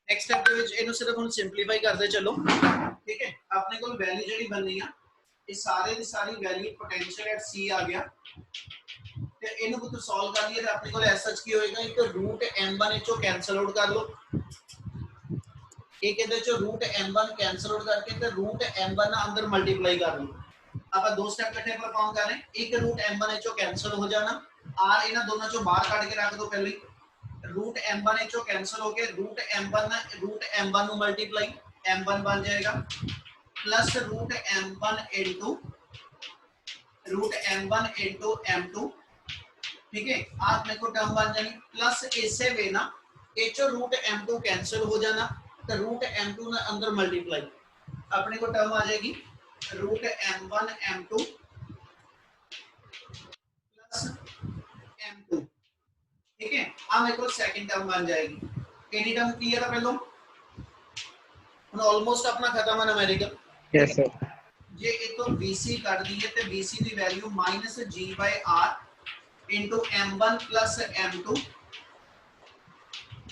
Next step ਦੇ ਵਿੱਚ ਇਹਨੂੰ ਸਿਰਫ ਹੁਣ ਸਿੰਪਲੀਫਾਈ ਕਰਦੇ ਚਲੋ। ठीक है, अपने को वैल्यू ਜਿਹੜੀ ਬਣਨੀ ਆ ਇਹ ਸਾਰੇ ਦੀ ਸਾਰੀ ਵੈल्यू पोटेंशियल एट c आ गया ਤੇ ਇਹਨੂੰ ਪੁੱਤ ਸੋਲਵ ਕਰ ਲਈਏ ਤਾਂ ਆਪਣੇ ਕੋਲ ਐਸ ਸੱਚ ਕੀ ਹੋਏਗਾ, ਇੱਕ ਰੂਟ m1 ਚੋਂ ਕੈਨਸਲ ਆਊਟ ਕਰ ਲਓ, एक ਇਹਦੇ ਚੋਂ ਰੂਟ m1 ਕੈਨਸਲ ਆਊਟ ਕਰਕੇ ਤੇ ਰੂਟ m1 ਨਾਲ ਅੰਦਰ ਮਲਟੀਪਲਾਈ ਕਰ ਲਓ। ਆਪਾਂ ਦੋ ਸਟੈਪ ਇਕੱਠੇ ਪਰਫਾਰਮ ਕਰ ਰਹੇ, ਇੱਕ ਰੂਟ m1 ਚੋਂ ਕੈਨਸਲ ਹੋ ਜਾਣਾ, r ਇਹਨਾਂ ਦੋਨਾਂ ਚੋਂ ਬਾਹਰ ਕੱਢ ਕੇ ਰੱਖ ਦੋ ਪਹਿਲੇ, रूट m1 चो कैंसिल हो गए, रूट m1 नु मल्टीप्लाई m1 बन जाएगा plus root m1 into m2, ठीक है। आप मेरे को टर्म बन जानी प्लस ऐसे वे ना एचो रूट m2 कैंसिल हो जाना तो रूट m2 ना अंदर मल्टीप्लाई अपने को टर्म आ जाएगी root m1 m2 plus m2, ठीक है। अब मेरे को सेकंड टर्म बन जाएगी, एनी टर्म क्लियर है पहले हम ऑलमोस्ट अपना खत्म है न्यूमेरिकल। Yes sir. ये एक तो BC कर दिए तो BC की value -g/r into m1 plus m2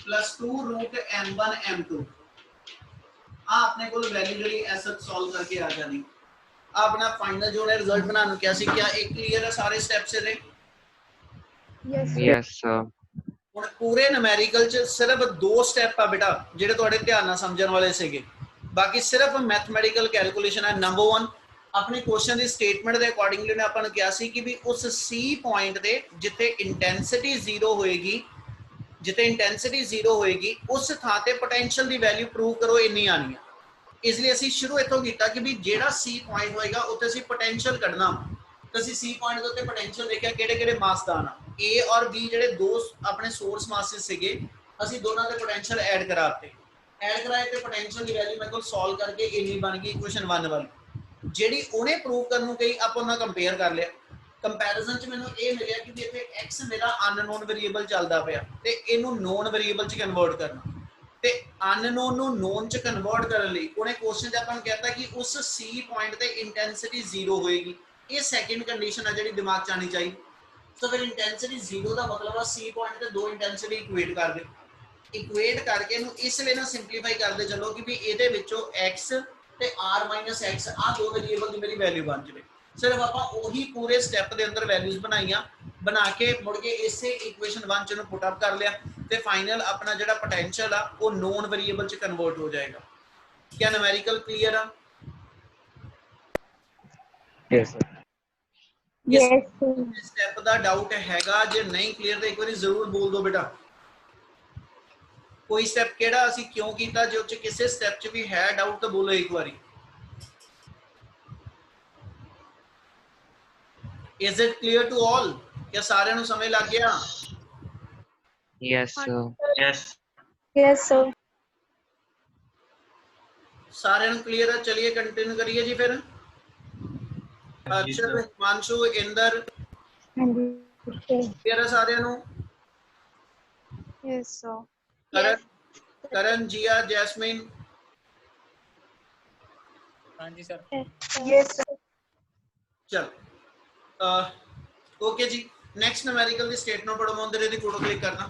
plus 2 root m1 m2 आ अपने को वैल्यू जड़ी ऐसे सॉल्व करके आ जानी। अपना फाइनल जो है रिजल्ट बनाने क्या सी, क्या एक क्लियर है सारे स्टेप्स से? Yes sir. ਹੁਣ ਪੂਰੇ ਨੂਮੈਰੀਕਲ ਚ ਸਿਰਫ ਦੋ ਸਟੈਪ ਆ ਬੇਟਾ ਜਿਹੜੇ ਤੁਹਾਡੇ ਧਿਆਨ ਨਾਲ ਸਮਝਣ ਵਾਲੇ ਸੀਗੇ, ਬਾਕੀ ਸਿਰਫ ਮੈਥਮੈਟੀਕਲ ਕੈਲਕੂਲੇਸ਼ਨ ਹੈ। ਨੰਬਰ 1 ਆਪਣੇ ਕੁਐਸਚਨ ਦੀ ਸਟੇਟਮੈਂਟ ਦੇ ਅਕੋਰਡਿੰਗਲੀ ਨੇ ਆਪਾਂ ਨੂੰ ਕਿਹਾ ਸੀ ਕਿ ਵੀ ਉਸ C ਪੁਆਇੰਟ ਦੇ ਜਿੱਥੇ ਇੰਟੈਂਸਿਟੀ 0 ਹੋਏਗੀ, ਉਸ ਥਾਂ ਤੇ ਪੋਟੈਂਸ਼ੀਅਲ ਦੀ ਵੈਲਿਊ ਪ੍ਰੂਵ ਕਰੋ, ਇੰਨੀ ਆਣੀ ਆ। ਇਸ ਲਈ ਅਸੀਂ ਸ਼ੁਰੂ ਇੱਥੋਂ ਕੀਤਾ ਕਿ ਵੀ ਜਿਹੜਾ C ਪੁਆਇੰਟ ਹੋਏਗਾ ਉੱਥੇ ਅਸੀਂ ਪੋਟੈਂਸ਼ੀਅਲ ਕੱਢਣਾ, तो ਅਸੀਂ C ਪੁਆਇੰਟ ਦੇ ਉੱਤੇ ਪੋਟੈਂਸ਼ੀਅਲ ਦੇਖਿਆ ਕਿਹੜੇ ਕਿਹੜੇ ਮਾਸ ਦਾ ਆਣਾ। A और B ਜਿਹੜੇ ਦੋ ਆਪਣੇ ਸੋਰਸ ਮਾਸਸ ਸੀਗੇ, ਅਸੀਂ ਦੋਨਾਂ ਦੇ ਪੋਟੈਂਸ਼ੀਅਲ ਐਡ ਕਰਾਤੇ, ਐਡ ਕਰਾਏ ਤੇ ਪੋਟੈਂਸ਼ੀਅਲ ਦੀ ਵੈਲਿਊ ਮੇਰੇ ਕੋਲ ਸੋਲਵ ਕਰਕੇ ਇੰਨੀ ਬਣ ਗਈ ਇਕੁਏਸ਼ਨ 1 ਵਾਲੀ। ਜਿਹੜੀ ਉਹਨੇ ਪ੍ਰੂਵ ਕਰਨ ਨੂੰ ਕਹੀ ਆਪਾਂ ਉਹਨਾਂ ਕੰਪੇਅਰ ਕਰ ਲਿਆ, ਕੰਪੈਰੀਜ਼ਨ ਚ ਮੈਨੂੰ ਇਹ ਮਿਲਿਆ ਕਿ ਵੀ ਇੱਥੇ x ਮੇਰਾ ਅਨਨੋਨ ਵੇਰੀਏਬਲ ਚੱਲਦਾ ਪਿਆ ਤੇ ਇਹਨੂੰ ਨੋਨ ਵੇਰੀਏਬਲ ਚ ਕਨਵਰਟ ਕਰਨਾ, ਤੇ ਅਨਨੋਨ ਨੂੰ ਨੋਨ ਚ ਕਨਵਰਟ ਕਰਨ ਲਈ ਉਹਨੇ ਕੁਐਸਚਨ ਚ ਆਪਾਂ ਨੂੰ ਕਹਿਤਾ ਕਿ ਉਸ C ਪੁਆਇੰਟ ਤੇ ਇੰਟੈਂਸਿਟੀ 0 ਹੋਏਗੀ। ये सेकंड कंडीशन है जी दिमाग च आनी चाहिए। तो फिर इंटेंसिटी 0 का मतलब है C पॉइंट ते दो इंटेंसिटी इक्वेट कर दे, इक्वेट करके इस वे ना सिंपलीफाई करते चलो कि भी ये x ते r माइनस x आ दो वेरिएबल की मेरी वैल्यू बन जाए। सिर्फ आप वही पूरे स्टेप के अंदर वैल्यूज बनाई बना के मुड़ के इसे इक्वेशन 1 च पुट अप कर लिया ते फाइनल अपना जो पोटेंशियल आ वो नॉन वेरिएबल च कन्वर्ट हो जाएगा। क्या न्यूमेरिकल क्लियर है? Yes sir. स्टेप का डाउट हैगा, जे नहीं क्लियर तो एक बार जरूर बोल दो बेटा। कोई स्टेप केड़ा असी क्यों कीता, जो च किसी स्टेप च भी है डाउट तो बोलो एक बारी। Is it clear to all? क्या सारे नु समझ लग गया? Yes sir. Yes sir. सारे नु क्लियर है? चलिए कंटिन्यू करिए जी फिर। अच्छा हिमांशु, इंदर क्लियर है सारे नु? Yes sir. Karan, Karan, Jiya, Jasmine? हाँ जी सर। Yes sir. चलो ओके जी। नेक्स्ट न्यूमेरिकल दी स्टेटमेंट पढ़ो, मैं उधर दी फोटो क्लिक करना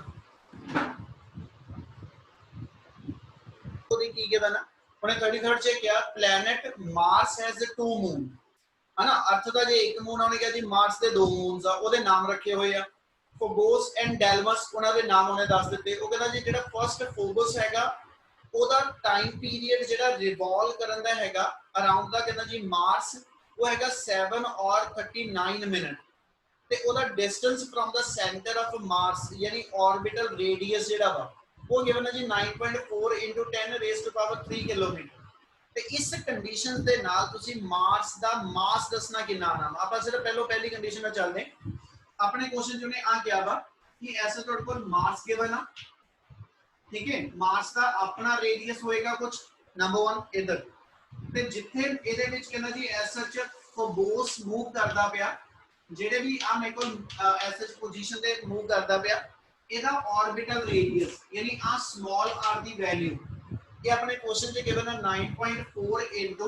तो की के ना उन्हें 33rd चे क्या प्लैनेट मार्स हैज 2 मून है ना। अर्थ का जे एक मून उन्हें क्या जी मार्स दे 2 मून्स आ, ओदे नाम रखे हुए आ फोबोस एंड डेलमस, उन्हां दे नाम उन्हें दस दिते। ओ कहंदा जी जेड़ा फर्स्ट फोबोस हैगा ओदा टाइम पीरियड जेड़ा रिवॉल्व करन दा हैगा अराउंड दा कहंदा जी मार्स वो हैगा 7 और 39 मिनट ते ओदा distance from the centre of Mars यानी ऑर्बिटल रेडियस जेड़ा वा वो गिवन है जी 9.4 × 10⁻³ किलोमीटर। ਤੇ ਇਸ ਕੰਡੀਸ਼ਨ ਦੇ ਨਾਲ ਤੁਸੀਂ ਮਾਰਸ ਦਾ ਮਾਸ ਦੱਸਣਾ ਕਿੰਨਾ ਆਣਾ। ਆਪਾਂ ਸਿਰਫ ਪਹਿਲੀ ਕੰਡੀਸ਼ਨ ਨਾਲ ਚੱਲਦੇ। ਆਪਣੇ ਕੁਐਸਚਨ ਜਿਹਨੇ ਆ ਕਿਹਾ ਵਾ ਕਿ ਐਸਾ ਤੁਹਾਡੇ ਕੋਲ ਮਾਰਸ ਗਿਵਨ ਆ, ਠੀਕ ਹੈ। ਮਾਰਸ ਦਾ ਆਪਣਾ ਰੇਡੀਅਸ ਹੋਏਗਾ ਕੁਝ ਨੰਬਰ 1 ਇਧਰ, ਤੇ ਜਿੱਥੇ ਇਹਦੇ ਵਿੱਚ ਕਹਿੰਦਾ ਜੀ ਐਸਚ ਫੋਬੋਸ ਮੂਵ ਕਰਦਾ ਪਿਆ, ਜਿਹੜੇ ਵੀ ਆ ਮੇਰੇ ਕੋਲ ਐਸਚ ਪੋਜੀਸ਼ਨ ਤੇ ਮੂਵ ਕਰਦਾ ਪਿਆ, ਇਹਦਾ ऑर्बिटल रेडियस यानी आ स्मॉल r ਦੀ ਵੈਲਿਊ ये अपने क्वेश्चन से गिवन है 9.4 ×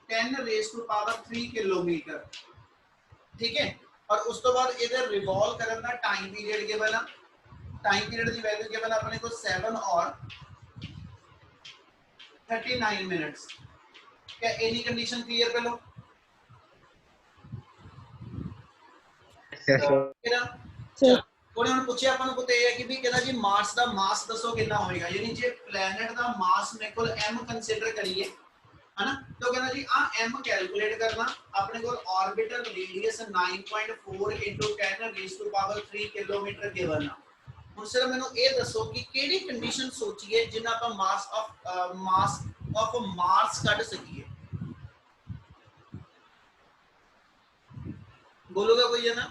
10⁻³ किलोमीटर, ठीक है। और उस तो बाद इधर रिवॉल्व करन दा टाइम पीरियड गिवन है टाइम पीरियड की वैल्यू गिवन अपने को 7 और 39 मिनट्स। क्या एनी कंडीशन क्लियर कर लो? Yes, sir. Sir. ਉਹਨੇ ਹੁਣ ਪੁੱਛਿਆ ਆਪਾਂ ਨੂੰ ਪਤਾ ਇਹ ਹੈ ਕਿ ਵੀ ਕਹਿੰਦਾ ਜੀ ਮਾਰਸ ਦਾ ਮਾਸ ਦੱਸੋ ਕਿੰਨਾ ਹੋਏਗਾ, ਯਾਨੀ ਜੇ ਪਲੈਨਟ ਦਾ ਮਾਸ ਮੇਰੇ ਕੋਲ m ਕੰਸੀਡਰ ਕਰੀਏ ਹਨਾ, ਤਾਂ ਕਹਿੰਦਾ ਜੀ ਆ m ਕੈਲਕੂਲੇਟ ਕਰਨਾ, ਆਪਣੇ ਕੋਲ orbital radius 9.4 10 raise to power 3 kilometre given ਆ। ਹੁਣ ਸਿਰ ਮੈਨੂੰ ਇਹ ਦੱਸੋ ਕਿ ਕਿਹੜੀ ਕੰਡੀਸ਼ਨ ਸੋਚੀਏ ਜਿੰਨਾ ਆਪਾਂ ਮਾਸ ਆਫ ਮਾਰਸ ਕੱਢ ਸਕੀਏ। बोलोगे कोई है ना?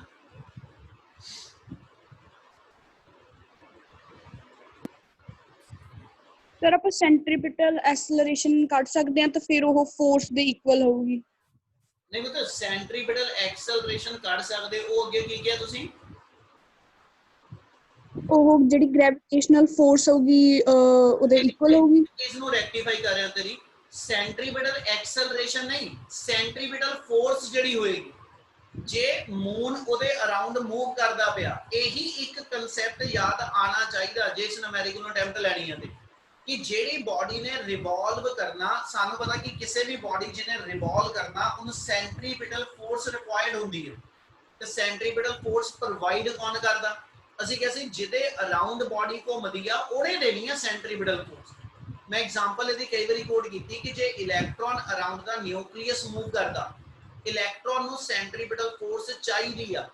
ਸਰ ਆਪਾਂ ਸੈਂਟਰੀਪੀਟਲ ਐਕਸਲਰੇਸ਼ਨ ਕੱਢ ਸਕਦੇ ਹਾਂ ਤਾਂ ਫਿਰ ਉਹ ਫੋਰਸ ਦੇ ਇਕੁਅਲ ਹੋਊਗੀ। नहीं मतलब सेंट्रीपिटल एक्सेलरेशन कर सकते हो, ਅੱਗੇ ਕੀ ਕਿਹਾ ਤੁਸੀਂ? ਉਹ ਜਿਹੜੀ ਗ੍ਰੈਵਿਟੇਸ਼ਨਲ ਫੋਰਸ ਹੋਊਗੀ ਉਹਦੇ ਇਕੁਅਲ ਹੋਊਗੀ। ਇਸ ਨੂੰ ਰੈਕਟੀਫਾਈ ਕਰ ਰਿਹਾ ਤੇਰੀ, ਸੈਂਟਰੀਪੀਟਲ ਐਕਸਲਰੇਸ਼ਨ ਨਹੀਂ, ਸੈਂਟਰੀਪੀਟਲ ਫੋਰਸ ਜਿਹੜੀ ਹੋਏਗੀ ਜੇ ਮੂਨ ਉਹਦੇ ਅਰਾਊਂਡ ਮੂਵ ਕਰਦਾ ਪਿਆ, ਇਹੀ ਇੱਕ ਕਨਸੈਪਟ ਯਾਦ ਆਣਾ ਚਾਹੀਦਾ ਜੇ ਇਸ ਨੂਮੈਰੀਕਲ ਨੂੰ ਅਟੈਂਪਟ ਲੈਣੀ ਹੈ ਤੇ, ਕਿ ਜਿਹੜੀ ਬਾਡੀ ਨੇ ਰਿਵੋਲਵ ਕਰਨਾ, ਸਾਨੂੰ ਪਤਾ ਕਿ ਕਿਸੇ ਵੀ ਬਾਡੀ ਜਿਹਨੇ ਰਿਵੋਲਵ ਕਰਨਾ ਉਹਨੂੰ ਸੈਂਟਰੀਪੀਟਲ ਫੋਰਸ ਰਿਕੁਆਇਰਡ ਹੁੰਦੀ ਹੈ, ਤੇ ਸੈਂਟਰੀਪੀਟਲ ਫੋਰਸ ਪ੍ਰੋਵਾਈਡ ਕੌਣ ਕਰਦਾ? ਅਸੀਂ ਕਹਿੰਦੇ ਜਿਹਦੇ ਅਰਾਊਂਡ ਬਾਡੀ ਘੁੰਮਦੀ ਆ ਉਹਨੇ ਦੇਣੀ ਆ ਸੈਂਟਰੀਪੀਟਲ ਫੋਰਸ। ਮੈਂ ਐਗਜ਼ਾਮਪਲ ਇਹਦੀ ਕਈ ਵਾਰੀ ਕੋਟ ਕੀਤੀ ਕਿ ਜੇ ਇਲੈਕਟ੍ਰੋਨ ਅਰਾਊਂਡ ਦਾ ਨਿਊਕਲੀਅਸ ਮੂਵ ਕਰਦਾ, ਇਲੈਕਟ੍ਰੋਨ ਨੂੰ ਸੈਂਟਰੀਪੀਟਲ ਫੋਰਸ ਚਾਹੀਦੀ ਆ,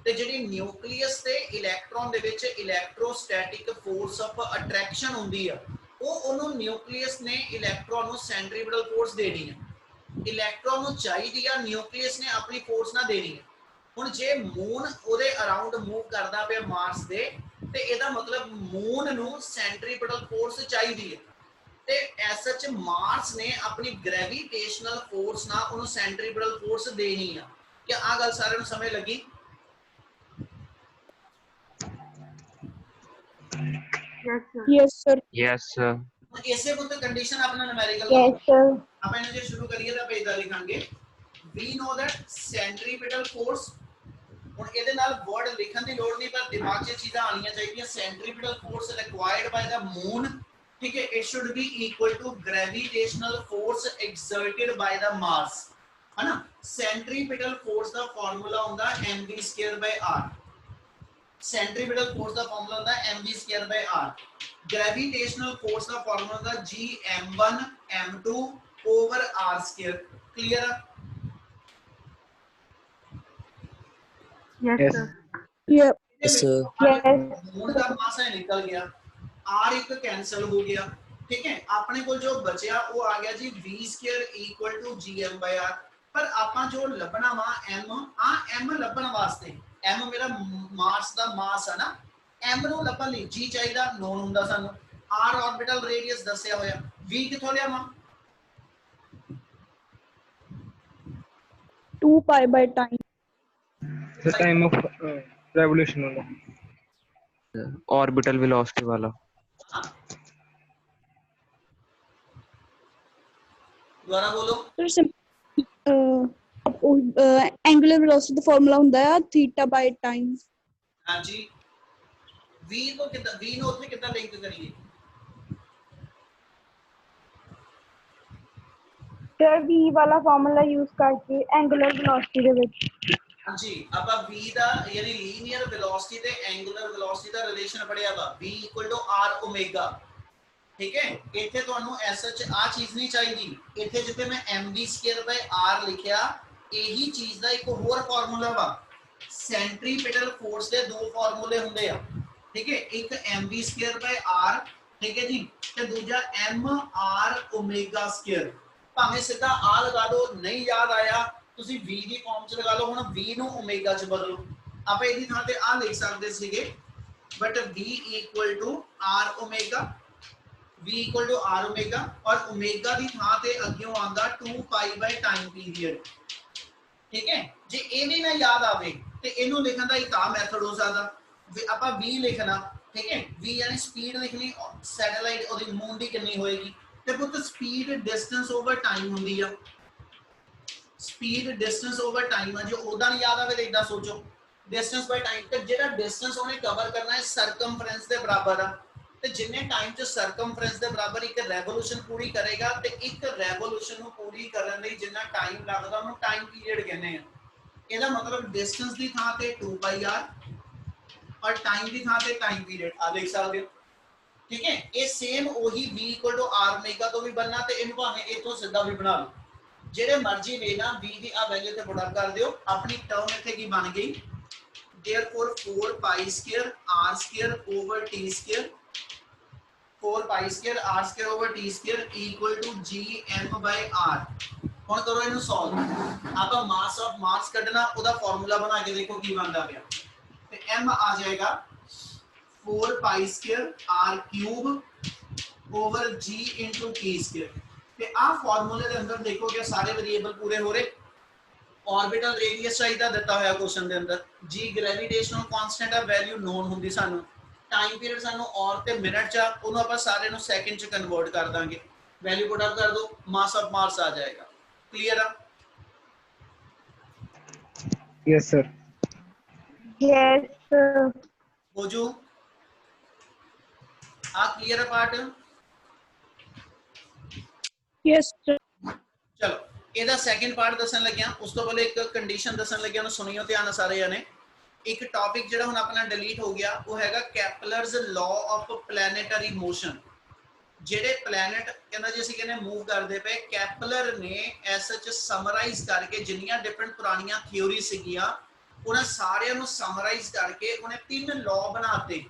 ਤੇ ਜਿਹੜੀ ਨਿਊਕਲੀਅਸ ਤੇ ਇਲੈਕਟ੍ਰੋਨ ਦੇ ਵਿੱਚ ਇਲੈਕਟ੍ਰੋਸਟੈਟਿਕ ਫੋਰਸ ਆਫ ਅਟਰੈਕਸ਼ਨ ਹੁੰਦੀ ਆ, ਉਹ ਉਹਨੂੰ ਨਿਊਕਲੀਅਸ ਨੇ ਇਲੈਕਟ੍ਰੋਨ ਨੂੰ ਸੈਂਟਰੀਪੀਟਲ ਫੋਰਸ ਦੇਣੀ ਆ। ਇਲੈਕਟ੍ਰੋਨ ਨੂੰ ਚਾਹੀਦੀ ਆ, ਨਿਊਕਲੀਅਸ ਨੇ ਆਪਣੀ ਫੋਰਸ ਨਾ ਦੇਣੀ ਆ। ਹੁਣ ਜੇ ਮੂਨ ਉਹਦੇ ਅਰਾਊਂਡ ਮੂਵ ਕਰਦਾ ਪਿਆ ਮਾਰਸ ਦੇ, ਤੇ ਇਹਦਾ ਮਤਲਬ ਮੂਨ ਨੂੰ ਸੈਂਟਰੀਪੀਟਲ ਫੋਰਸ ਚਾਹੀਦੀ ਹੈ, ਤੇ ਐਸ ਸੱਚ ਮਾਰਸ ਨੇ ਆਪਣੀ ਗ੍ਰੈਵਿਟੇਸ਼ਨਲ ਫੋਰਸ ਨਾਲ ਉਹਨੂੰ ਸੈਂਟਰੀਪੀਟਲ ਫੋਰਸ ਦੇਣੀ ਆ। ਕਿ ਆ ਗੱਲ ਸਾਰਿਆਂ ਨੂੰ ਸਮਝ ਲੱਗੀ? Yes sir. Yes, sir. ਇਸੇ ਕੋਲ ਤੇ ਕੰਡੀਸ਼ਨ ਆਪਣਾ ਨੂਮੈਰੀਕਲ Yes, sir. ਆਪਾਂ ਇਹਨੂੰ ਜੇ ਸ਼ੁਰੂ ਕਰੀਏ ਤਾਂ ਆਪਾਂ ਇਦਾਂ ਲਿਖਾਂਗੇ, we know that centripetal force, ਹੁਣ ਇਹਦੇ ਨਾਲ ਵਰਡ ਲਿਖਣ ਦੀ ਲੋੜ ਨਹੀਂ, ਪਰ ਦਿਮਾਗ 'ਚ ਚੀਜ਼ਾਂ ਆਣੀਆਂ ਚਾਹੀਦੀਆਂ। Centripetal force required by the moon, ਠੀਕ ਹੈ, it should be equal to gravitational force exerted by the Mars, ਹਨਾ। ਸੈਂਟਰੀਪੀਟਲ ਫੋਰਸ ਦਾ ਫਾਰਮੂਲਾ ਹੁੰਦਾ mv²/r, ਸੈਂਟਰੀਪੀਟਲ ਫੋਰਸ ਦਾ ਫਾਰਮੂਲਾ ਹੁੰਦਾ mv²/r। ਗ੍ਰੈਵਿਟੇਸ਼ਨਲ ਫੋਰਸ ਦਾ ਫਾਰਮੂਲਾ ਹੁੰਦਾ gm1 m2 r²। Clear? Yes, Yes. sir. ਯਾ Yes. Moon ਦਾ ਮਾਸ ਹੈ ਨਿਕਲ ਗਿਆ, r ਇੱਕ cancel ਹੋ ਗਿਆ, ਠੀਕ ਹੈ। ਆਪਣੇ ਕੋਲ ਜੋ ਬਚਿਆ ਉਹ ਆ ਗਿਆ ਜੀ v² = gm/r। ਪਰ ਆਪਾਂ ਜੋ ਲੱਭਣਾ ਵਾ m ਲੱਭਣ ਵਾਸਤੇ, m ਮੇਰਾ ਮਾਰਸ ਦਾ ਮਾਸ ਹੈ ਨਾ, m ਨੂੰ ਲੱਭਣ ਲਈ g ਚਾਹੀਦਾ, ਨੋਨ ਹੁੰਦਾ ਸਾਨੂੰ, r ਆਰਬਿਟਲ ਰੇਡੀਅਸ ਦੱਸਿਆ ਹੋਇਆ, v ਕਿੱਥੋਂ ਲਿਆਵਾਂ? 2π/time। The time of revolution वाला. Orbital velocity वाला. ਦੁਬਾਰਾ ਬੋਲੋ। ਸਰ ਐਂਗੂਲਰ ਵੈਲੋਸਿਟੀ ਦਾ ਫਾਰਮੂਲਾ ਹੁੰਦਾ ਆ θ/time। ਹਾਂਜੀ, v ਤੋਂ ਕਿੱਦਾਂ, v ਨੂੰ ਉੱਥੇ ਕਿੱਦਾਂ ਲਿੰਕ ਕਰੀਏ? ਸਰ v ਵਾਲਾ ਫਾਰਮੂਲਾ ਯੂਜ਼ ਕਰਕੇ ਐਂਗੂਲਰ ਵੈਲੋਸਿਟੀ ਦੇ ਵਿੱਚ। ਹਾਂਜੀ, ਆਪਾਂ v ਦਾ ਯਾਨੀ ਲੀਨੀਅਰ ਵੈਲੋਸਿਟੀ ਤੇ ਐਂਗੂਲਰ ਵੈਲੋਸਿਟੀ ਦਾ ਰਿਲੇਸ਼ਨ ਪੜਿਆ ਵਾ, v = r ਓਮੇਗਾ, ਠੀਕ ਹੈ। ਇੱਥੇ ਤੁਹਾਨੂੰ ਐਸਐਚ ਆ ਚੀਜ਼ ਨਹੀਂ ਚਾਹੀਦੀ, ਇੱਥੇ ਜਿੱਥੇ ਮੈਂ mv²/r ਲਿਖਿਆ, ਇਹੀ ਚੀਜ਼ ਦਾ ਇੱਕ ਹੋਰ ਫਾਰਮੂਲਾ ਵਾ। ਸੈਂਟਰੀਪੀਟਲ ਫੋਰਸ ਦੇ ਦੋ ਫਾਰਮੂਲੇ ਹੁੰਦੇ ਆ, ਠੀਕ ਹੈ, ਇੱਕ mv²/r, ਠੀਕ ਹੈ ਜੀ, ਤੇ ਦੂਜਾ mr⍵²। ਭਾਵੇਂ ਸਿੱਧਾ ਆ ਲਗਾ ਦੋ, ਨਹੀਂ ਯਾਦ ਆਇਆ ਤੁਸੀਂ v ਦੀ ਫਾਰਮ ਚ ਲਗਾ ਲਓ। ਹੁਣ v ਨੂੰ ਓਮੇਗਾ ਚ ਬਦਲੋ, ਆਪਾਂ ਇਹਦੀ ਥਾਂ ਤੇ ਆ ਲਿਖ ਸਕਦੇ ਸੀਗੇ, but v = r⍵, v = r⍵, ਔਰ ਓਮੇਗਾ ਦੀ ਥਾਂ ਤੇ ਅੱਗਿਓਂ ਆਂਦਾ 2π/time ਪੀਰੀਅਡ, ਠੀਕ ਹੈ। ਜੇ ਇਹ ਵੀ ਨਾ ਯਾਦ ਆਵੇ ਤੇ ਇਹਨੂੰ ਲਿਖਣ ਦਾ ਇੱਕ ਆ ਮੈਥਡ ਹੋ ਸਕਦਾ, ਆਪਾਂ v ਲਿਖਣਾ, ਠੀਕ ਹੈ, v ਯਾਨੀ ਸਪੀਡ ਲਿਖਣੀ ਸੈਟੇਲਾਈਟ ਉਹਦੀ ਮੂਨ ਦੀ ਕਿੰਨੀ ਹੋਏਗੀ, ਤੇ ਪੁੱਤ ਸਪੀਡ ਡਿਸਟੈਂਸ ਓਵਰ ਟਾਈਮ ਹੁੰਦੀ ਆ, ਸਪੀਡ ਡਿਸਟੈਂਸ ਓਵਰ ਟਾਈਮ ਆ। ਜੇ ਉਹਦਾ ਨਹੀਂ ਯਾਦ ਆਵੇ ਤਾਂ ਇਦਾਂ ਸੋਚੋ डिस्टेंस बाय टाइम ते जेड़ा डिस्टेंस उन्हें कवर करना है सरकमफ्रेंस दे बराबर आ ते जिन्ने टाइम च सरकमफ्रेंस दे बराबर एक रेवोल्यूशन पूरी करेगा ते एक रेवोल्यूशन ਨੂੰ पूरी ਕਰਨ ਲਈ ਜਿੰਨਾ ਟਾਈਮ ਲੱਗਦਾ ਉਹਨੂੰ ਟਾਈਮ ਪੀਰੀਅਡ ਕਹਿੰਦੇ ਆ ਇਹਦਾ ਮਤਲਬ डिस्टेंस ਦੀ ਥਾਂ ਤੇ 2πr और टाइम की थां पे टाइम पीरियड आ देख सकते हो ठीक है ये सेम वही v = r ओमेगा तो भी बनना ते इनु भावे इथों सीधा भी बना लो जेड़े मर्जी वे ना v दी आ वैल्यू ते पुट कर दियो अपनी टर्म इथे की बन गई therefore 4π² r² over t² 4π² r² over t² equal to gm/r ਹੁਣ ਕਰੋ ਇਹਨੂੰ ਸੋल्व ਆਪਾਂ ਮਾਸ ਆਫ ਮਾਸ ਕੱਢਣਾ ਉਹਦਾ ਫਾਰਮੂਲਾ ਬਣਾ ਕੇ ਦੇਖੋ ਕੀ ਬਣਦਾ ਪਿਆ ਤੇ m आ जाएगा 4π² r³ over g into t² ਤੇ ਆ ਫਾਰਮੂਲੇ ਦੇ ਅੰਦਰ ਦੇਖੋ ਕਿ ਸਾਰੇ ਵੇਰੀਏਬਲ ਪੂਰੇ ਹੋ ਰਹੇ ऑर्बिटल रेडियस चाहिदा ਦਿੱਤਾ ਹੋਇਆ क्वेश्चन ਦੇ ਅੰਦਰ g ग्रेविटेशनल कांस्टेंट ਆ ਵੈਲਿਊ ਨੋਨ ਹੁੰਦੀ ਸਾਨੂੰ टाइम पीरियड ਸਾਨੂੰ और ਤੇ ਮਿੰਟ ਚ ਉਹਨੂੰ ਆਪਾਂ ਸਾਰੇ ਨੂੰ ਸੈਕਿੰਡ ਚ ਕਨਵਰਟ ਕਰ ਦਾਂਗੇ वैल्यू पुट अप कर दो मास ऑफ मास आ जाएगा क्लियर है यस सर yes sir. बोजू आ क्लियर है पार्ट यस सर चलो ਇਹਦਾ ਸੈਕਿੰਡ ਪਾਰਟ ਦੱਸਣ ਲੱਗਿਆ ਉਸ ਤੋਂ ਪਹਿਲੇ ਇੱਕ ਕੰਡੀਸ਼ਨ ਦੱਸਣ ਲੱਗਿਆ ਉਹਨੂੰ ਸੁਣਿਓ ਧਿਆਨ ਨਾਲ ਸਾਰੇ ਜਣੇ ਇੱਕ ਟੌਪਿਕ ਜਿਹੜਾ ਹੁਣ ਆਪਣਾ ਡਿਲੀਟ ਹੋ ਗਿਆ ਉਹ ਹੈਗਾ ਕੈਪਲਰਸ ਲਾਅ ਆਫ ਪਲੈਨੇਟਰੀ ਮੋਸ਼ਨ ਜਿਹੜੇ ਪਲੈਨਟ ਕਹਿੰਦਾ ਜੀ ਅਸੀਂ ਕਹਿੰਦੇ ਮੂਵ ਕਰਦੇ ਪਏ ਕੈਪਲਰ ਨੇ ਐਸ ਐਚ ਸਮਰਾਈਜ਼ ਕਰਕੇ ਜਿੰਨੀਆਂ ਡਿਫਰੈਂਟ ਪੁਰਾਣੀਆਂ ਥਿਉਰੀ ਸੀਗੀਆਂ ਉਹਨਾਂ ਸਾਰਿਆਂ ਨੂੰ ਸਮਰਾਈਜ਼ ਕਰਕੇ ਉਹਨੇ ਤਿੰਨ ਲਾਅ ਬਣਾਤੇ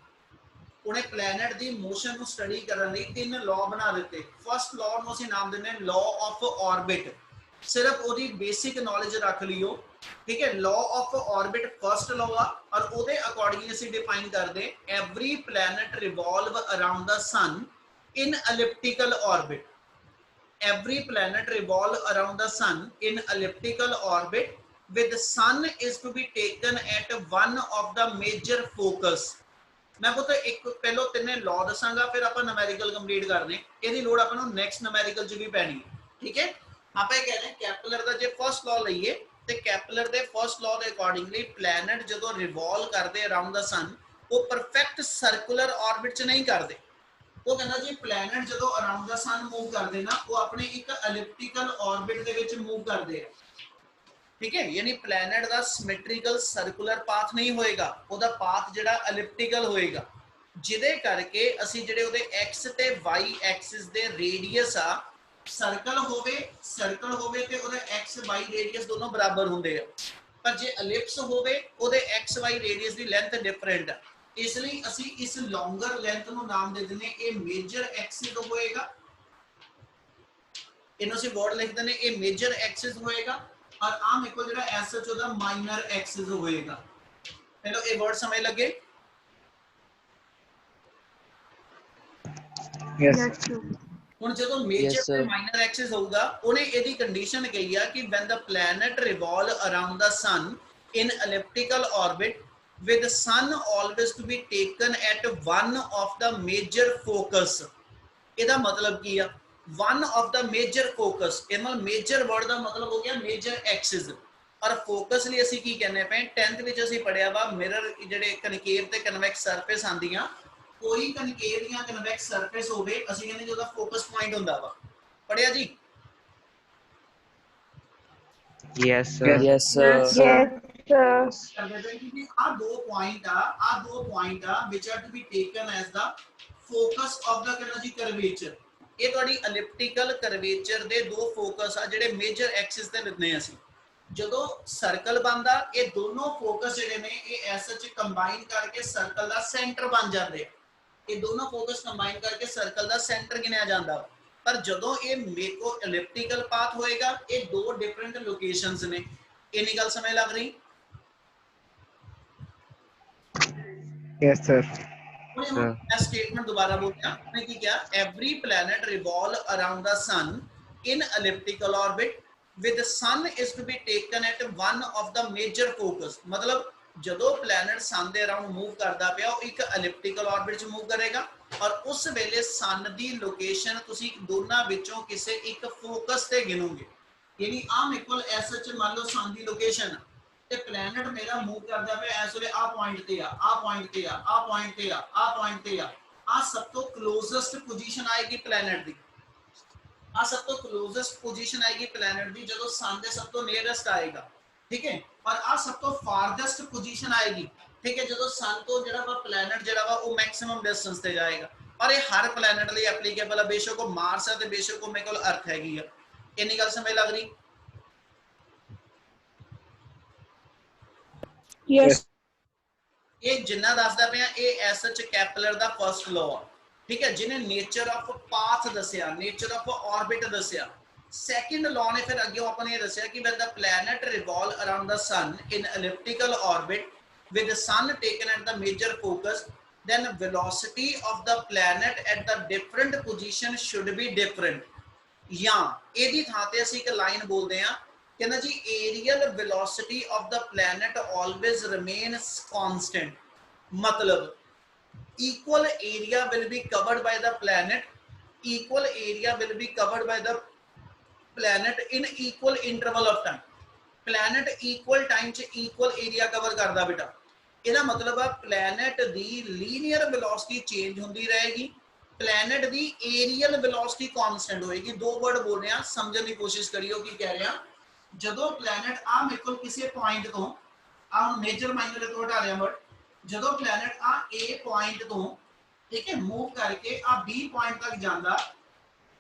ਉਹਨੇ ਪਲੈਨਟ ਦੀ ਮੋਸ਼ਨ ਨੂੰ ਸਟੱਡੀ ਕਰਨ ਲਈ ਤਿੰਨ ਲਾਅ ਬਣਾ ਦਿੱਤੇ ਫਸਟ ਲਾਅ ਨੂੰ ਅਸੀਂ ਨਾਮ ਦਿੰਦੇ ਹਾਂ ਲਾਅ ਆਫ ਆਰਬਿਟ सिर्फ ओदी बेसिक नॉलेज रख लियो ठीक है law of orbit first law और ओदे अकॉर्डिंगली ਅਸੀਂ डिफाइन करदे every planet revolve around the sun in elliptical orbit every planet revolve around the sun in elliptical orbit with sun is to be taken at one of the major focus मैं पुत एक पहलो तिन्ने law दसांगा फिर ਆਪਾਂ numerical complete करने ਇਹਦੀ ਲੋੜ ਆਪਾਂ ਨੂੰ ਨੈਕਸਟ न्यूमेरिकल ਚ ਵੀ ਪੈਣੀ ठीक है ਆਪਾਂ ਇਹ ਕਹਿੰਦੇ ਕੈਪਲਰ ਦਾ ਜੇ ਫਸਟ ਲਾਅ ਲਈਏ ਤੇ ਕੈਪਲਰ ਦੇ ਫਸਟ ਲਾਅ ਦੇ ਅਕੋਰਡਿੰਗਲੀ ਪਲੈਨਟ ਜਦੋਂ ਰਿਵੋਲਵ ਕਰਦੇ ਅਰਾਊਂਡ ਦਾ ਸਨ ਉਹ ਪਰਫੈਕਟ ਸਰਕੂਲਰ ਆਰਬਿਟ ਚ ਨਹੀਂ ਕਰਦੇ ਉਹ ਕਹਿੰਦਾ ਜੀ ਪਲੈਨਟ ਜਦੋਂ ਅਰਾਊਂਡ ਦਾ ਸਨ ਮੂਵ ਕਰਦੇ ਨਾ ਉਹ ਆਪਣੇ ਇੱਕ ਐਲਿਪਟੀਕਲ ਆਰਬਿਟ ਦੇ ਵਿੱਚ ਮੂਵ ਕਰਦੇ ਆ ਠੀਕ ਹੈ ਯਾਨੀ ਪਲੈਨਟ ਦਾ ਸਿਮੈਟ੍ਰੀਕਲ ਸਰਕੂਲਰ ਪਾਥ ਨਹੀਂ ਹੋਏਗਾ ਉਹਦਾ ਪਾਥ ਜਿਹੜਾ ਐਲਿਪਟੀਕਲ ਹੋਏਗਾ ਜਿਹਦੇ ਕਰਕੇ ਅਸੀਂ ਜਿਹੜੇ ਉਹਦੇ x ਤੇ y ਐਕਸਿਸ ਦੇ ਰੇਡੀਅਸ ਆ सर्कल होवे ते ओदे x y रेडियस दोनों बराबर हुंदे आ पर जे एलिप्स होवे ओदे x y radius the length different है इसलिए ਅਸੀਂ इस लॉन्गर लेंथ ਨੂੰ ਨਾਮ ਦੇ ਦਿੰਨੇ ਇਹ ਮੇਜਰ ਐਕਸਿਸ ਹੋਏਗਾ ਇਹਨੂੰ ਅਸੀਂ ਵਰਡ ਲਿਖ ਦਿੰਨੇ ਇਹ ਮੇਜਰ ਐਕਸਿਸ ਹੋਏਗਾ और ਆਮ ਇੱਕੋ ਜਿਹੜਾ ਐਸ ਐਚ ਉਹਦਾ ਮਾਈਨਰ ਐਕਸਿਸ ਹੋਏਗਾ ਚਲੋ ਇਹ ਵਰਡ ਸਮਝ ਲੱਗੇ यस ਹੁਣ ਜਦੋਂ ਮੇਜਰ ਤੇ ਮਾਈਨਰ ਐਕਸਿਸ ਹੋਊਗਾ ਉਹਨੇ ਇਹਦੀ ਕੰਡੀਸ਼ਨ ਕਹੀ ਆ ਕਿ when the planet revolve around the sun in elliptical orbit with the sun always to be taken at one of the major focus ਇਹਦਾ ਮਤਲਬ ਕੀ ਆ one of the major focus ਇਹ ਨਾਲ ਮੇਜਰ ਵਰਡ ਦਾ ਮਤਲਬ ਹੋ ਗਿਆ ਮੇਜਰ ਐਕਸਿਸ ਔਰ focus ਲਈ ਅਸੀਂ ਕੀ ਕਹਿੰਦੇ ਪਏ 10th ਵਿੱਚ ਅਸੀਂ ਪੜਿਆ ਵਾ ਮਿਰਰ ਜਿਹੜੇ ਕਨਕੇਵ ਤੇ ਕਨਵੈਕਸ ਸਰਫੇਸ ਆਂਦੀਆਂ कोई कनकेव या कन्वेक्स सरफेस होवे ਅਸੀਂ ਕਹਿੰਦੇ ਜਿਹਦਾ ਫੋਕਸ ਪੁਆਇੰਟ ਹੁੰਦਾ ਵਾ ਪੜਿਆ ਜੀ यस सर yes sir. ਆ ਦੋ ਪੁਆਇੰਟ ਆ which are to be taken as the focus of the ਕਹਿੰਦਾ ਜੀ ਕਰਵੇਚਰ ਇਹ ਤੁਹਾਡੀ ਐਲਿਪਟੀਕਲ ਕਰਵੇਚਰ ਦੇ ਦੋ ਫੋਕਸ ਆ ਜਿਹੜੇ ਮੇਜਰ ਐਕਸਿਸ ਤੇ ਲਿਖਨੇ ਅਸੀਂ ਜਦੋਂ ਸਰਕਲ ਬਣਦਾ ਇਹ ਦੋਨੋਂ ਫੋਕਸ ਜਿਹੜੇ ਨੇ ਇਹ ਐਸ ਐਚ ਕੰਬਾਈਨ ਕਰਕੇ ਸਰਕਲ ਦਾ ਸੈਂਟਰ ਬਣ ਜਾਂਦੇ ਆ ਇਹ ਦੋਨੋਂ ਫੋਕਸ ਕੰਬਾਈਨ ਕਰਕੇ ਸਰਕਲ ਦਾ ਸੈਂਟਰ ਗਿਣਿਆ ਜਾਂਦਾ ਪਰ ਜਦੋਂ ਇਹ ਮੇਕੋ ਐਲਿਪਟੀਕਲ ਪਾਥ ਹੋਏਗਾ ਇਹ ਦੋ ਡਿਫਰੈਂਟ ਲੋਕੇਸ਼ਨਸ ਨੇ ਇੰਨੀ ਗੱਲ ਸਮਝ ਲੱਗ ਰਹੀ यस सर मैं स्टेटमेंट दोबारा बोलता हूं कि क्या every planet revolve around the sun in elliptical orbit with the sun is to be taken at one of the major focus मतलब ਜਦੋਂ ਪਲੈਨਟ ਸਨ ਦੇ ਅਰਾਊਂਡ ਮੂਵ ਕਰਦਾ ਪਿਆ ਉਹ ਇੱਕ ਐਲਿਪਟੀਕਲ ਆਰਬਿਟ ਚ ਮੂਵ ਕਰੇਗਾ ਔਰ ਉਸ ਵੇਲੇ ਸਨ ਦੀ ਲੋਕੇਸ਼ਨ ਤੁਸੀਂ ਦੋਨਾਂ ਵਿੱਚੋਂ ਕਿਸੇ ਇੱਕ ਫੋਕਸ ਤੇ ਗਿਣੋਗੇ ਯਾਨੀ ਆਮ ਇਕੁਅਲ ਐਸ ਐਚ ਮੰਨ ਲਓ ਸਨ ਦੀ ਲੋਕੇਸ਼ਨ ਤੇ ਪਲੈਨਟ ਮੇਰਾ ਮੂਵ ਕਰਦਾ ਪਿਆ ਇਸ ਵੇਲੇ ਆ ਪੁਆਇੰਟ ਤੇ ਆ, ਆ ਪੁਆਇੰਟ ਤੇ ਆ, ਆ ਪੁਆਇੰਟ ਤੇ ਆ, ਆ ਪੁਆਇੰਟ ਤੇ ਆ ਸਭ ਤੋਂ ਕਲੋਜ਼ੈਸਟ ਪੋਜੀਸ਼ਨ ਆਏਗੀ ਪਲੈਨਟ ਦੀ। ਆ ਸਭ ਤੋਂ ਕਲੋਜ਼ੈਸਟ ਪੋਜੀਸ਼ਨ ਆਏਗੀ ਪਲੈਨਟ ਦੀ ਜਦੋਂ सन ਦੇ ਸਭ ਤੋਂ ਨੀਅਰੈਸਟ ਆਏਗਾ, ਠੀਕ ਹੈ। ਪਰ ਆ ਸਭ ਤੋਂ ਫਾਰਦੈਸਟ ਪੋਜੀਸ਼ਨ ਆਏਗੀ, ਠੀਕ ਹੈ, ਜਦੋਂ सन ਤੋਂ ਜਿਹੜਾ ਵਾ ਪਲੈਨਟ ਜਿਹੜਾ ਵਾ ਉਹ ਮੈਕਸਿਮਮ ਡਿਸਟੈਂਸ ਤੇ ਜਾਏਗਾ। ਪਰ ਇਹ ਹਰ ਪਲੈਨਟ ਲਈ ਐਪਲੀਕੇਬਲ ਹੈ, ਬੇਸ਼ੱਕ ਉਹ ਮਾਰਸ ਹੈ ਤੇ ਬੇਸ਼ੱਕ ਉਹ ਮੇਰੇ ਕੋਲ ਅਰਥ ਹੈਗੀ ਆ। ਇੰਨੀ ਗੱਲ ਸਮਝ ਲੱਗ ਰਹੀ? ਯੈਸ ਇਹ ਜਿੰਨਾ ਦੱਸਦਾ ਪਿਆ ਇਹ ਐਸਐਚ ਕੈਪਲਰ ਦਾ ਫਰਸਟ ਲਾਅ ਆ, ਠੀਕ ਹੈ, ਜਿਹਨੇ ਨੇਚਰ ਆਫ ਪਾਥ ਦੱਸਿਆ, ਨੇਚਰ ਆਫ ਆਰਬਿਟ ਦੱਸਿਆ। ਸੈਕਿੰਡ ਲਾਅ ਨੇ ਫਿਰ ਅੱਗੇ ਆਪਾਂ ਨੇ ਇਹ ਦੱਸਿਆ ਕਿ when the planet revolve around the sun in elliptical orbit with the sun taken at the major focus, then velocity of the planet at the different position should be different। ਜਾਂ ਇਹਦੀ ਥਾਂ ਤੇ ਅਸੀਂ ਇੱਕ ਲਾਈਨ ਬੋਲਦੇ ਆ, ਕਹਿੰਦਾ ਜੀ aerial velocity of the planet always remains constant। मतलब equal area will be covered by the planet, equal area will be covered by the planet in equal interval of time। planet equal time ਚ equal area cover ਕਰਦਾ ਬੇਟਾ। ਇਹਦਾ ਮਤਲਬ ਆ planet ਦੀ linear velocity change ਹੁੰਦੀ ਰਹੇਗੀ, planet ਦੀ aerial velocity constant ਹੋਏਗੀ। ਦੋ ਵਰਡ ਬੋਲ ਰਹੇ ਆ, ਸਮਝਣ ਦੀ ਕੋਸ਼ਿਸ਼ ਕਰਿਓ ਕੀ ਕਹਿ ਰਿਹਾ। ਜਦੋਂ planet ਆ ਮੇਰੇ ਕੋਲ ਕਿਸੇ ਪੁਆਇੰਟ ਤੋਂ ਆ ਮੇਜਰ ਮਾਈਨਰ ਤੋਂ ਹਟਾ ਲਿਆ ਵਰਡ, ਜਦੋਂ planet ਆ A ਪੁਆਇੰਟ ਤੋਂ, ਠੀਕ ਹੈ, ਮੂਵ ਕਰਕੇ ਆ B ਪੁਆਇੰਟ ਤੱਕ ਜਾਂਦਾ,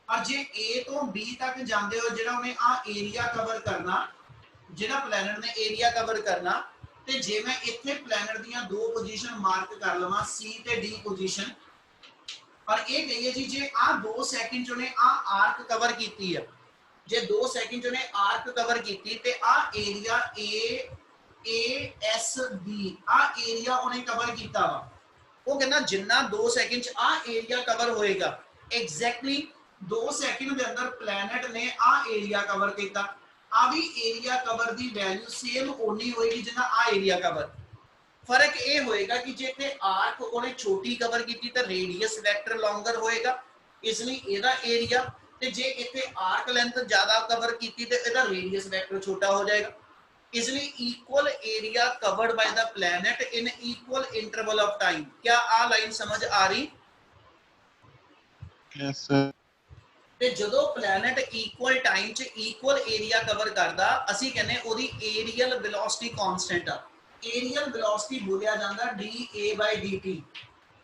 और जे A तो B तक जाते हो ਜਿਹੜਾ ਉਹਨੇ ਆ ਏਰੀਆ ਕਵਰ ਕਰਨਾ, ਜਿਹੜਾ ਪਲੈਨਟ ਨੇ ਏਰੀਆ ਕਵਰ ਕਰਨਾ, ਤੇ ਜੇ ਮੈਂ ਇੱਥੇ ਪਲੈਨਟ ਦੀਆਂ ਦੋ ਪੋਜੀਸ਼ਨ ਮਾਰਕ ਕਰ ਲਵਾਂ C ਤੇ D ਪੋਜੀਸ਼ਨ, ਪਰ ਇਹ ਕਹੀਏ ਜੀ ਜੇ ਆ 2 ਸੈਕਿੰਡ ਚ ਉਹਨੇ ਆ ਆਰਕ ਕਵਰ ਕੀਤੀ ਆ, ਜੇ 2 ਸੈਕਿੰਡ ਚ ਉਹਨੇ ਆਰਕ ਕਵਰ ਕੀਤੀ ਤੇ ਆ ਏਰੀਆ ASB ਆ ਏਰੀਆ ਉਹਨੇ ਕਵਰ ਕੀਤਾ ਵਾ। ਉਹ ਕਹਿੰਦਾ ਜਿੰਨਾ 2 ਸੈਕਿੰਡ ਚ ਆ ਏਰੀਆ ਕਵਰ ਹੋਏਗਾ, ਐਗਜ਼ੈਕਟਲੀ 2 ਸੈਕਿੰਡ ਦੇ ਅੰਦਰ ਪਲੈਨਟ ਨੇ ਆ ਏਰੀਆ ਕਵਰ ਕੀਤਾ, ਆ ਵੀ ਏਰੀਆ ਕਵਰ ਦੀ ਵੈਲਿਊ ਸੇਮ ਓਨੀ ਹੋਏਗੀ ਜਿੰਨਾ ਆ ਏਰੀਆ ਕਵਰ। ਫਰਕ ਇਹ ਹੋਏਗਾ ਕਿ ਜੇ ਤੇ ਆਰਕ ਉਹਨੇ ਛੋਟੀ ਕਵਰ ਕੀਤੀ ਤਾਂ ਰੇਡੀਅਸ ਵੈਕਟਰ ਲੌਂਗਰ ਹੋਏਗਾ, ਇਸ ਲਈ ਇਹਦਾ ਏਰੀਆ, ਤੇ ਜੇ ਇੱਥੇ ਆਰਕ ਲੈਂਥ ਜ਼ਿਆਦਾ ਕਵਰ ਕੀਤੀ ਤੇ ਇਹਦਾ ਰੇਡੀਅਸ ਵੈਕਟਰ ਛੋਟਾ ਹੋ ਜਾਏਗਾ। ਇਸ ਲਈ equal area covered ਬਾय the planet in equal interval of time. क्या आ लाइन समझ आ रही? Yes sir. ਤੇ ਜਦੋਂ ਪਲੈਨਟ ਇਕੁਅਲ ਟਾਈਮ 'ਚ ਇਕੁਅਲ ਏਰੀਆ ਕਵਰ ਕਰਦਾ, ਅਸੀਂ ਕਹਿੰਦੇ ਉਹਦੀ ਏਰੀਅਲ ਵੈਲੋਸਿਟੀ ਕਾਂਸਟੈਂਟ ਆ। ਏਰੀਅਲ ਵੈਲੋਸਿਟੀ ਬੋਲਿਆ ਜਾਂਦਾ dA/dt,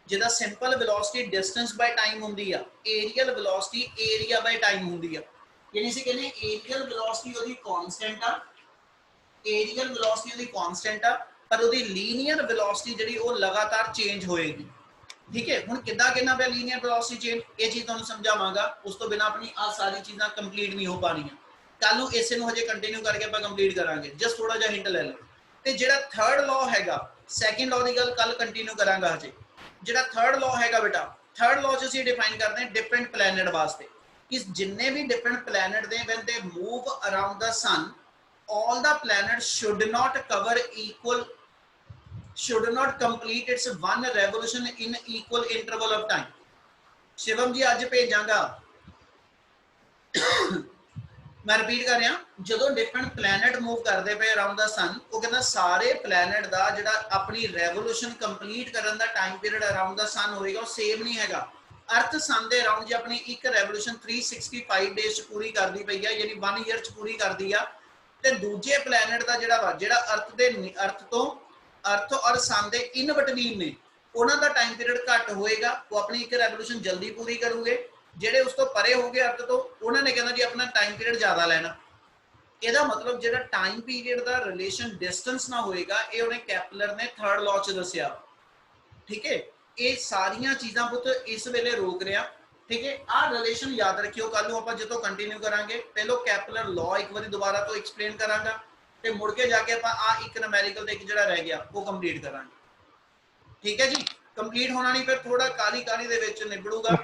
ਜਿਹਦਾ ਸਿੰਪਲ ਵੈਲੋਸਿਟੀ ਡਿਸਟੈਂਸ ਬਾਈ ਟਾਈਮ ਹੁੰਦੀ ਆ, ਏਰੀਅਲ ਵੈਲੋਸਿਟੀ ਏਰੀਆ ਬਾਈ ਟਾਈਮ ਹੁੰਦੀ ਆ। ਯਾਨੀ ਅਸੀਂ ਕਹਿੰਦੇ ਏਰੀਅਲ ਵੈਲੋਸਿਟੀ ਉਹਦੀ ਕਾਂਸਟੈਂਟ ਆ, ਏਰੀਅਲ ਵੈਲੋਸਿਟੀ ਉਹਦੀ ਕਾਂਸਟੈਂਟ ਆ, ਪਰ ਉਹਦੀ ਲੀਨੀਅਰ ਵੈਲੋਸਿਟੀ ਜਿਹੜੀ ਉਹ ਲਗਾਤਾਰ ਚੇਂਜ ਹੋਏਗੀ। ठीक है, ਹੁਣ ਕਿੱਦਾਂ ਕਿੰਨਾ ਪਿਆ ਲੀਨੀਅਰ ਵੈਲੋਸਿਟੀ ਚੇਂਜ, ਇਹ ਚੀਜ਼ ਤੁਹਾਨੂੰ ਸਮਝਾਵਾਂਗਾ। ਉਸ ਤੋਂ ਬਿਨਾ ਆਪਣੀ ਆ ਸਾਰੀ ਚੀਜ਼ਾਂ ਕੰਪਲੀਟ ਨਹੀਂ ਹੋ ਪਾਣੀਆਂ। ਕੱਲ ਨੂੰ ਇਸੇ ਨੂੰ ਹਜੇ ਕੰਟੀਨਿਊ ਕਰਕੇ ਆਪਾਂ ਕੰਪਲੀਟ ਕਰਾਂਗੇ, ਜਸਟ ਥੋੜਾ ਜਿਹਾ ਹਿੰਟ ਲੈ ਲਓ। ਤੇ ਜਿਹੜਾ ਥਰਡ ਲਾਅ ਹੈਗਾ, ਸੈਕਿੰਡ ਲਾਅ ਦੀ ਗੱਲ ਕੱਲ ਕੰਟੀਨਿਊ ਕਰਾਂਗਾ ਹਜੇ। ਜਿਹੜਾ ਥਰਡ ਲਾਅ ਹੈਗਾ ਬੇਟਾ, ਥਰਡ ਲਾਅ 'ਚ ਅਸੀਂ ਡਿਫਾਈਨ ਕਰਦੇ ਹਾਂ ਡਿਫਰੈਂਟ ਪਲੈਨਟ ਵਾਸਤੇ ਕਿ ਜਿੰਨੇ ਵੀ ਡਿਫਰੈਂਟ ਪਲੈਨਟ ਦੇ when they move around the sun, all the planets should not complete its one revolution in equal interval of time। Shivam ji आज भेजांगा, मैं रिपीट कर रहा, जो डिफरेंट प्लैनेट मूव करते पे अराउंड द सन, वो कहता सारे प्लैनेट का जिहड़ा अपनी रेवोल्यूशन कंप्लीट करने का टाइम पीरियड अराउंड द सन होएगा वो सेम नहीं हैगा। अर्थ सन के अराउंड जो अपनी एक रेवोल्यूशन 365 डेज पूरी कर दी पई है, यानी 1 ईयर पूरी कर दी आ, ते दूजे प्लैनेट का जिहड़ा अर्थ और सन के इन बिटवीन ने उन्हों का टाइम पीरियड घट होएगा, वो अपनी एक रेवोल्यूशन जल्दी पूरी करूंगे। जेडे उस तो परे हो गए अर्थ तो उन्होंने कहना जी अपना टाइम पीरियड ज्यादा लेना। ਇਹਦਾ मतलब ਜਿਹੜਾ टाइम पीरियड का रिलेशन डिस्टेंस ना होएगा, ये उन्हें कैपलर ने थर्ड लॉ च दसिया। ठीक है, ये सारियां चीज़ां पुत इस वेले रोक रहे हैं। ठीक है, आ रिलेशन याद रखियो, कल नूं आपां जितों कंटिन्यू करांगे। पहलो कैपलर लॉ एक बार दोबारा तो एक्सप्लेन करांगा, ਤੇ ਮੁੜ ਕੇ ਜਾ ਕੇ ਆਪਾਂ ਆ ਇੱਕ ਨੂਮੈਰੀਕਲ ਤੇ ਇੱਕ ਜਿਹੜਾ ਰਹਿ ਗਿਆ ਉਹ ਕੰਪਲੀਟ ਕਰਾਂਗੇ। ਠੀਕ ਹੈ ਜੀ, ਕੰਪਲੀਟ ਹੋਣਾ ਨਹੀਂ, ਫਿਰ ਥੋੜਾ ਕਾਲੀ ਦੇ ਵਿੱਚ ਨਿਬੜੂਗਾ।